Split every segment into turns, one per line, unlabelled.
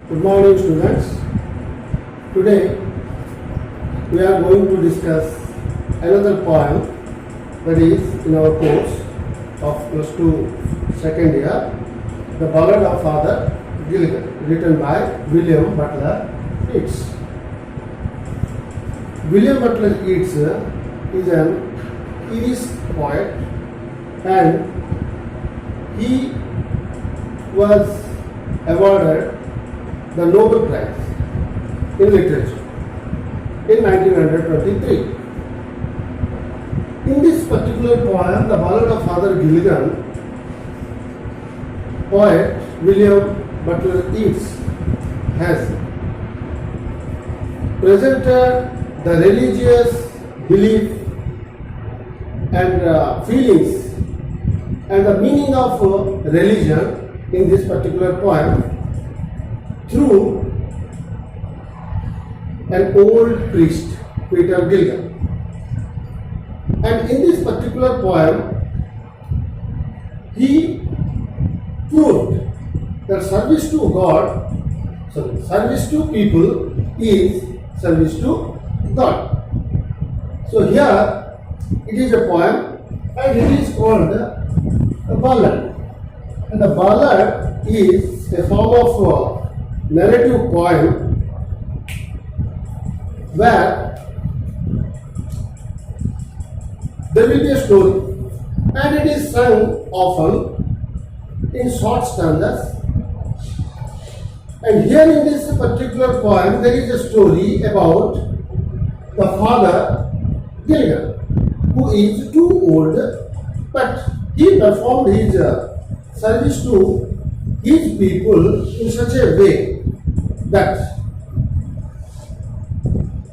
Good morning, students. Today we are going to discuss another poem that is in our course of plus 2 second year, The Ballad of Father Gilligan, written by William Butler Yeats. William Butler Yeats is an Irish poet, and he was awarded the Nobel Prize in Literature in 1923. In this particular poem, The Ballad of Father Gilligan, poet William Butler Yeats has presented the religious belief and feelings and the meaning of religion in this particular poem through an old priest, Peter Gilligan. And in this particular poem, he proved that service to service to people is service to God. So here it is a poem and it is called a ballad. And the ballad is a form of narrative poem where there will be a story and it is sung often in short stanzas. And here in this particular poem there is a story about the father Gilligan, who is too old, but he performed his service to his people in such a way that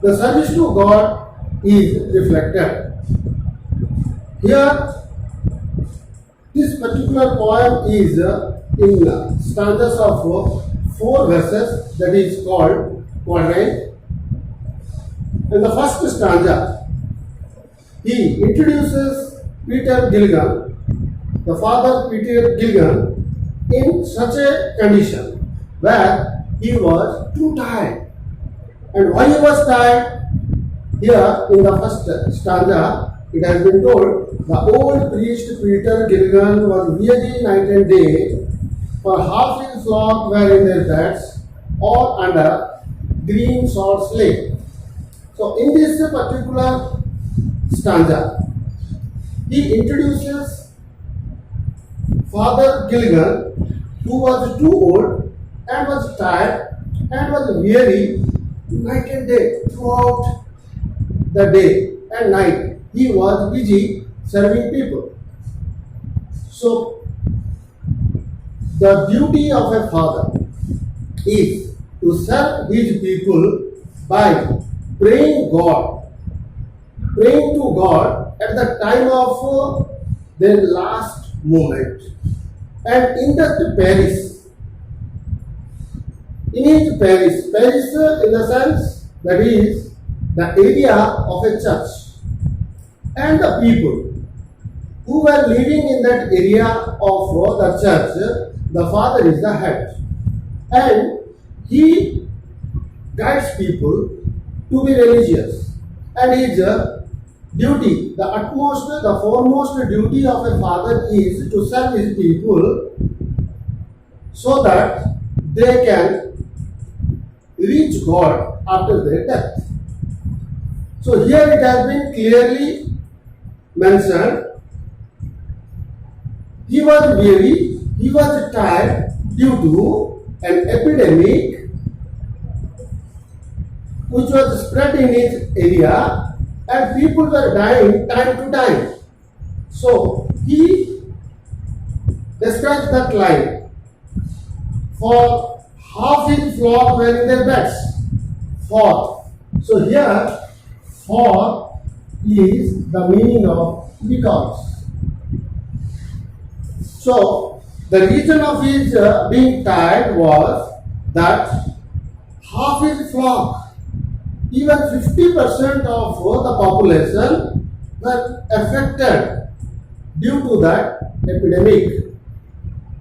the service to God is reflected. Here, this particular poem is in stanzas of 4 verses, that is called quatrain. In the first stanza, he introduces Peter Gilligan, the father Peter Gilligan, in such a condition where he was too tired. And why he was tired? Here in the first stanza, it has been told, the old priest Peter Gilligan was weary night and day, for half his flock were in their beds, all under green swords lay. So in this particular stanza, he introduces Father Gilligan, who was too old and was tired and was weary night and day. Throughout the day and night, he was busy serving people. So, the duty of a father is to serve his people by praying to God at the time of their last moment. And in that parish, in his parish in the sense that is the area of a church, and the people who were living in that area of the church, the father is the head, and he guides people to be religious, and his duty, the foremost duty of a father is to serve his people so that they can reach God after their death. So here it has been clearly mentioned, he was weary, he was tired due to an epidemic which was spread in his area and people were dying time to time. So he describes that line, for half his flock were in their beds. For. So here, for is the meaning of because. So the reason of his being tired was that half his flock, even 50% of the population were affected due to that epidemic.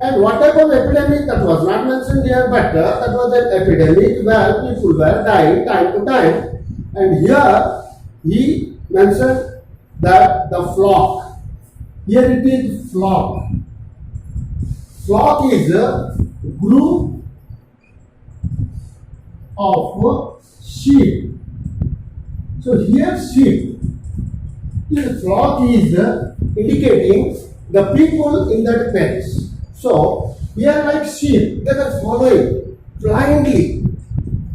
And what type of epidemic, that was not mentioned here, but that was an epidemic where people were dying time to time. And here he mentioned that the flock. Here it is flock. Flock is a group of sheep. So here sheep. This flock is indicating the people in that pens. So here like sheep, they were following blindly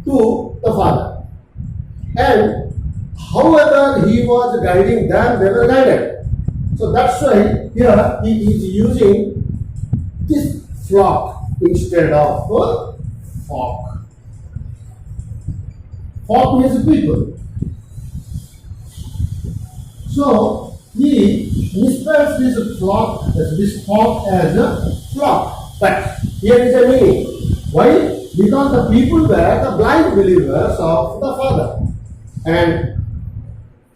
to the father. And however he was guiding them, they were guided. So that's why here he is using this flock instead of flock. Flock means people. So he misspells this flock as a flock. But here is a meaning. Why? Because the people were the blind believers of the Father. And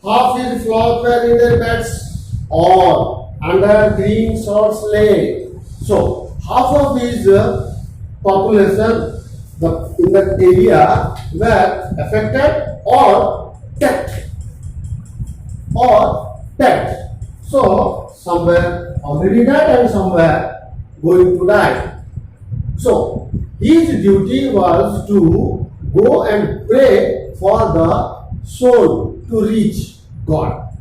half his flock were in their beds or under green sods lay. So half of his population in that area were affected or dead. So some were already dead and some were going to die. So his duty was to go and pray for the soul to reach God.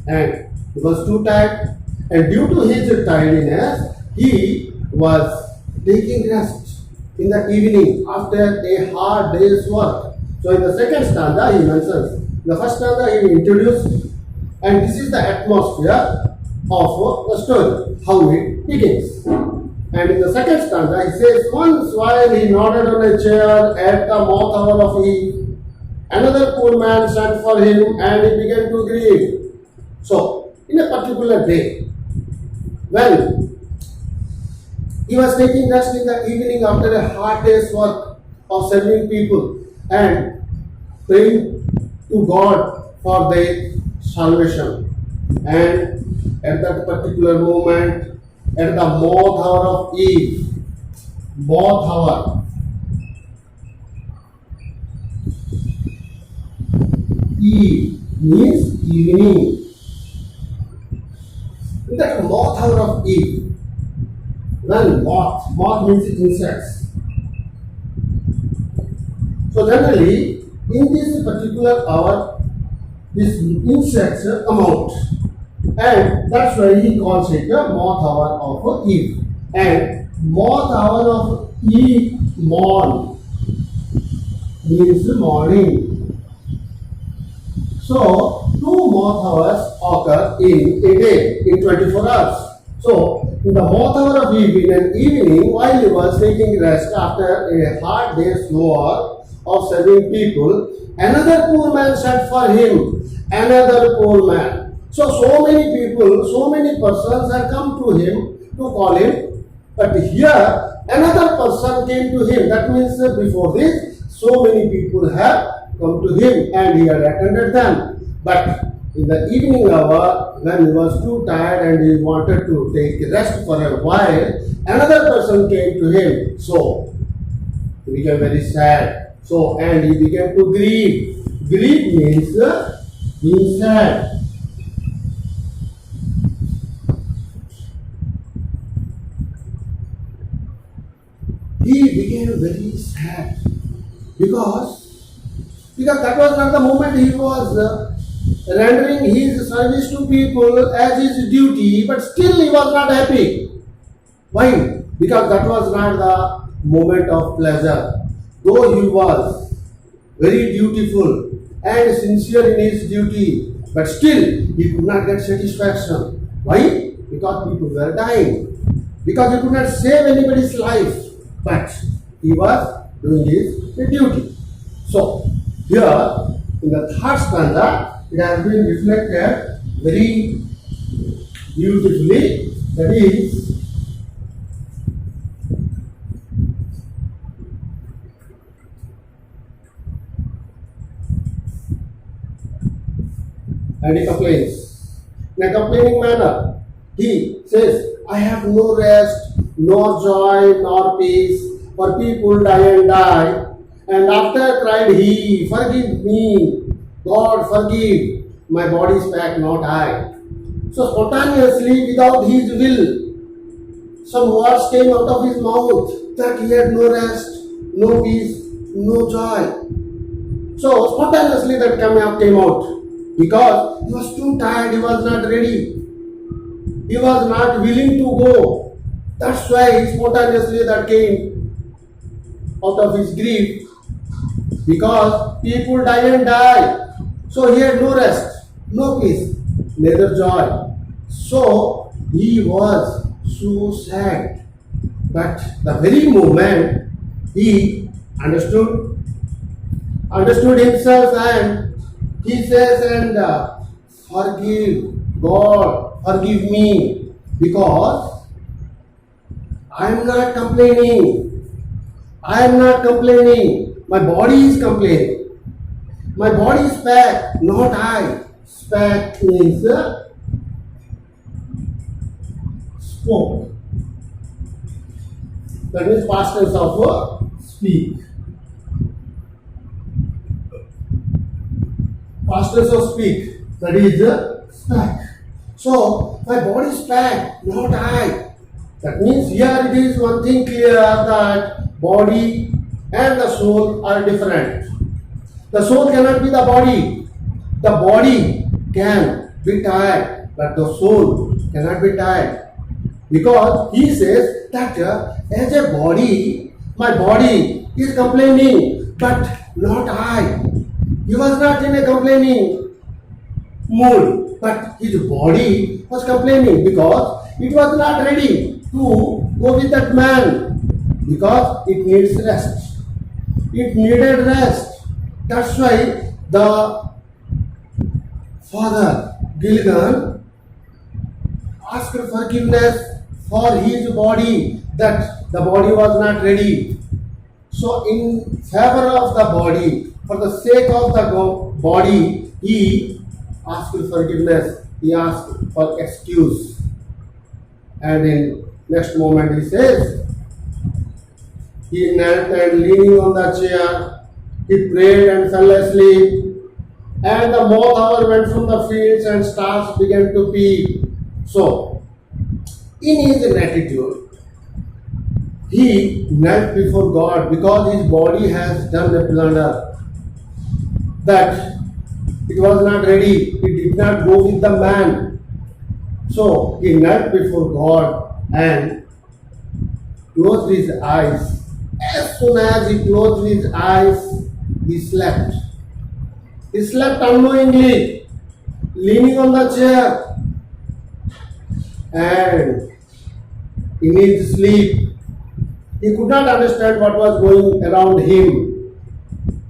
And he was too tired, and due to his tiredness, he was taking rest in the evening after a hard day's work. So in the second stanza he mentions, the first stanza he introduced, and this is the atmosphere of the story, how it begins. And in the second stanza he says, once while he nodded on a chair at the mouth hour of eve, another poor man sent for him and he began to grieve. So in a particular day, when he was taking rest in the evening after a hard day's work of serving people and praying to God for their salvation. And at that particular moment, at the mouth hour of eve, mouth hour, eve means evening. In that mouth hour of eve, when moth means insects. So generally, in this particular hour, these insects come out, and that's why he calls it the moth hour of eve. And moth hour of eve, morn, means morning. So, 2 moth hours occur in a day, in 24 hours. So, in the moth hour of eve, in an evening, while he was taking rest after a hard day's work of serving people, another poor man sent for him. Another poor man. So many people, so many persons had come to him to call him. But here, another person came to him. That means before this, so many people have come to him and he had attended them. But in the evening hour, when he was too tired and he wanted to take rest for a while, another person came to him. So he became very sad. So, and he began to grieve. Grieve means being sad. He became very sad because that was not the moment he was rendering his service to people as his duty, but still he was not happy. Why? Because that was not the moment of pleasure. Though he was very dutiful and sincere in his duty, but still he could not get satisfaction. Why? Because people were dying. Because he could not save anybody's life. But he was doing his duty. So, here in the third stanza, it has been reflected very beautifully. That is, and he complains. In a complaining manner, he says, I have no rest, nor joy, nor peace, for people die and die. And after cried he, forgive me, God forgive, my body spake, not I. So spontaneously, without his will, some words came out of his mouth that he had no rest, no peace, no joy. So spontaneously that came out because he was too tired, he was not ready, he was not willing to go. That's why spontaneously that came out of his grief because people die and die. So he had no rest, no peace, neither joy. So he was so sad. But the very moment he understood himself, and he says, and forgive God, forgive me, because I am not complaining. I am not complaining. My body is complaining. My body is spake, not I. Spake means spoke. That means past tense of speak. Past tense of speak. That is spake. So my body spake, not I. That means here it is one thing clear that body and the soul are different. The soul cannot be the body. The body can be tired, but the soul cannot be tired. Because he says that as a body, my body is complaining, but not I. He was not in a complaining mood, but his body was complaining because it was not ready to go with that man because it needs rest. It needed rest. That's why the father Gilligan asked forgiveness for his body, that the body was not ready. So in favor of the body, for the sake of the body, he asked forgiveness, he asked for excuse. And in next moment he says, he knelt and leaning on the chair, he prayed and fell asleep. And the moth hour went from the fields and stars began to peep. So, in his gratitude, he knelt before God because his body has done a blunder, that it was not ready, it did not go with the man. So he knelt before God and closed his eyes. As soon as he closed his eyes, he slept. He slept unknowingly, leaning on the chair, and in his sleep, he could not understand what was going around him.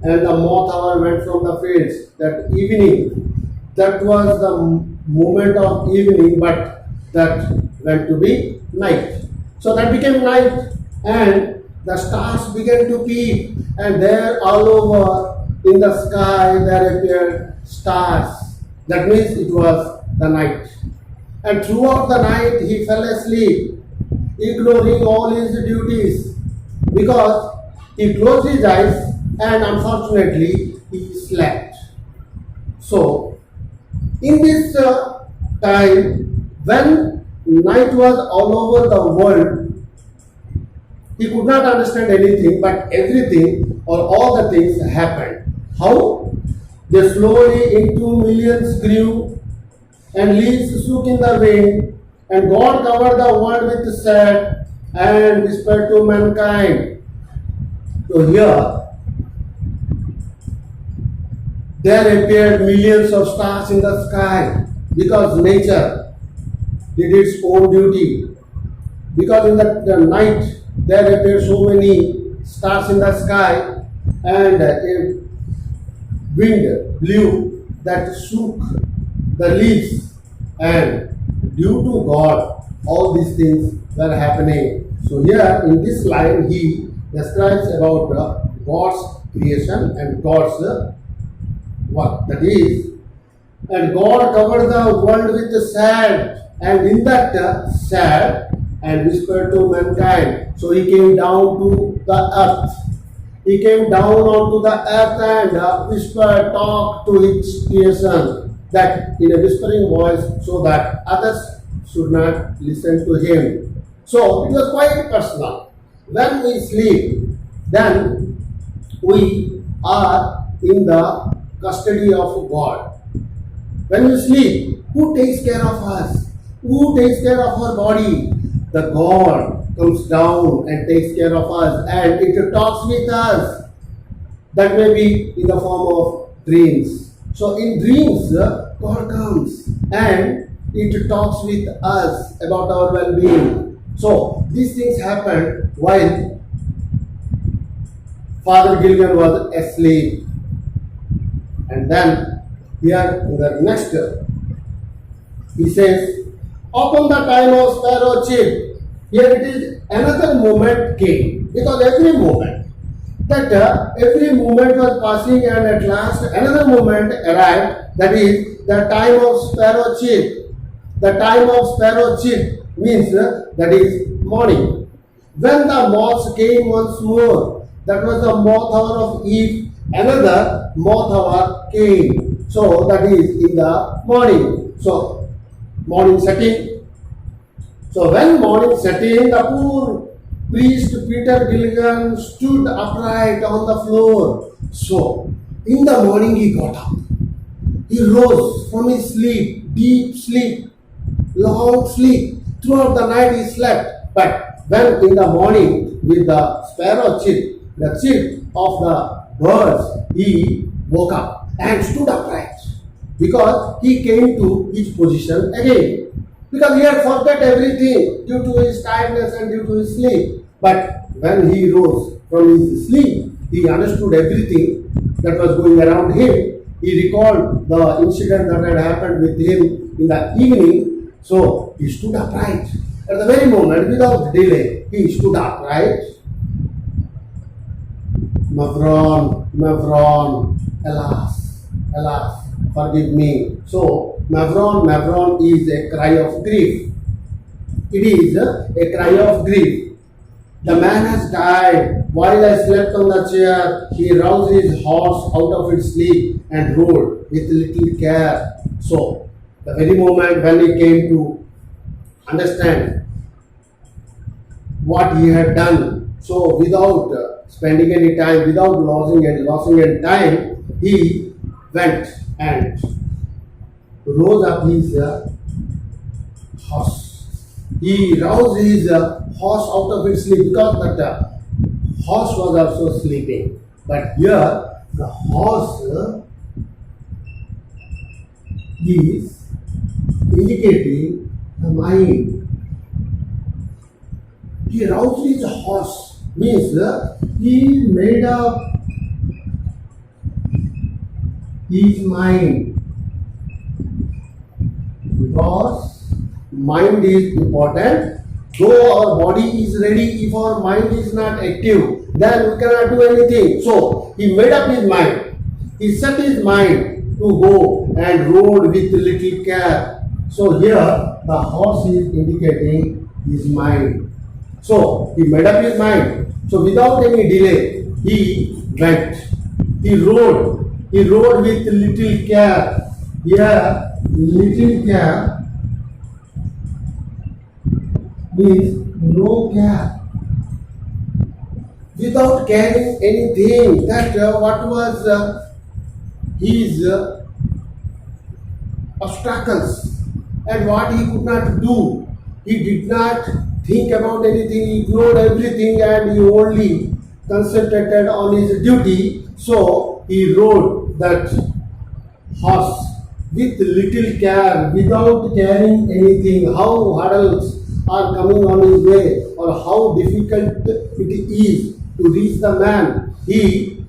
And the moth hour went from the fields. That evening, that was the moment of evening, but that went to be night. So that became night, and the stars began to peep, and there all over in the sky there appeared stars. That means it was the night. And throughout the night he fell asleep, ignoring all his duties, because he closed his eyes and unfortunately he slept. So in this time, when night was all over the world, he could not understand anything, but everything or all the things happened. How? They slowly into millions grew, and leaves shook in the wind, and God covered the world with sand and whispered to mankind. So here, there appeared millions of stars in the sky because nature did its own duty. Because in the night there appeared so many stars in the sky, and a wind blew that shook the leaves, and due to God all these things were happening. So here in this line he describes about God's creation and God's work. That is, and God covered the world with sand, and in that sand and whispered to mankind. So he came down to the earth. He came down onto the earth and whispered, talked to his creation, that in a whispering voice, so that others should not listen to him. So it was quite personal. When we sleep, then we are in the custody of God. When we sleep, who takes care of us? Who takes care of our body? The God comes down and takes care of us, and it talks with us. That may be in the form of dreams. So in dreams, God comes and it talks with us about our well-being. So these things happened while Father Gilgan was asleep. And then here in the next, he says, upon the time of sparrow chirp, here it is another moment came, because every moment was passing, and at last another moment arrived, that is the time of sparrow chirp. The time of sparrow chirp means that is morning. When the moths came once more, that was the moth hour of Eve, another moth hour came. So that is in the morning. So morning setting. So when morning set in, the poor priest Peter Gilgan stood upright on the floor. So in the morning he got up. He rose from his sleep, deep sleep, long sleep. Throughout the night he slept. But when in the morning with the sparrow chirp, the chirp of the birds, he woke up and stood upright, because he came to his position again. Because he had forgot everything due to his tiredness and due to his sleep. But when he rose from his sleep, he understood everything that was going around him. He recalled the incident that had happened with him in the evening. So he stood upright. At the very moment, without delay, he stood upright. Mavron, Mavron, alas, alas, forgive me. So, Mavron is a cry of grief. It is a cry of grief. The man has died. While I slept on the chair, he roused his horse out of its sleep and rode with little care. So, the very moment when he came to understand what he had done, so without spending any time, without losing any time, he went and rose up his horse. He roused his horse out of its sleep, because that horse was also sleeping. But here the horse is indicating the mind. He roused his horse, means he made up his mind, because mind is important. Though our body is ready, if our mind is not active, then we cannot do anything. So he made up his mind. He set his mind to go and rode with little care. So here the horse is indicating his mind. So he made up his mind. So without any delay, he went. He rode with little care. Here, little care means no care. Without caring anything, that what was his obstacles and what he could not do. He did not think about anything, he ignored everything, and he only concentrated on his duty. So he rode that horse with little care, without caring anything, how hurdles are coming on his way or how difficult it is to reach the man. He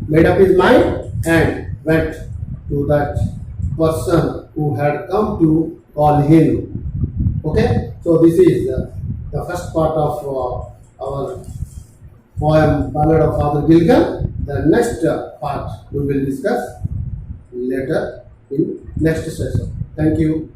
made up his mind and went to that person who had come to call him. Okay, so this is the first part of our poem Ballad of Father Gilgan. The next part we will discuss later in next session. Thank you.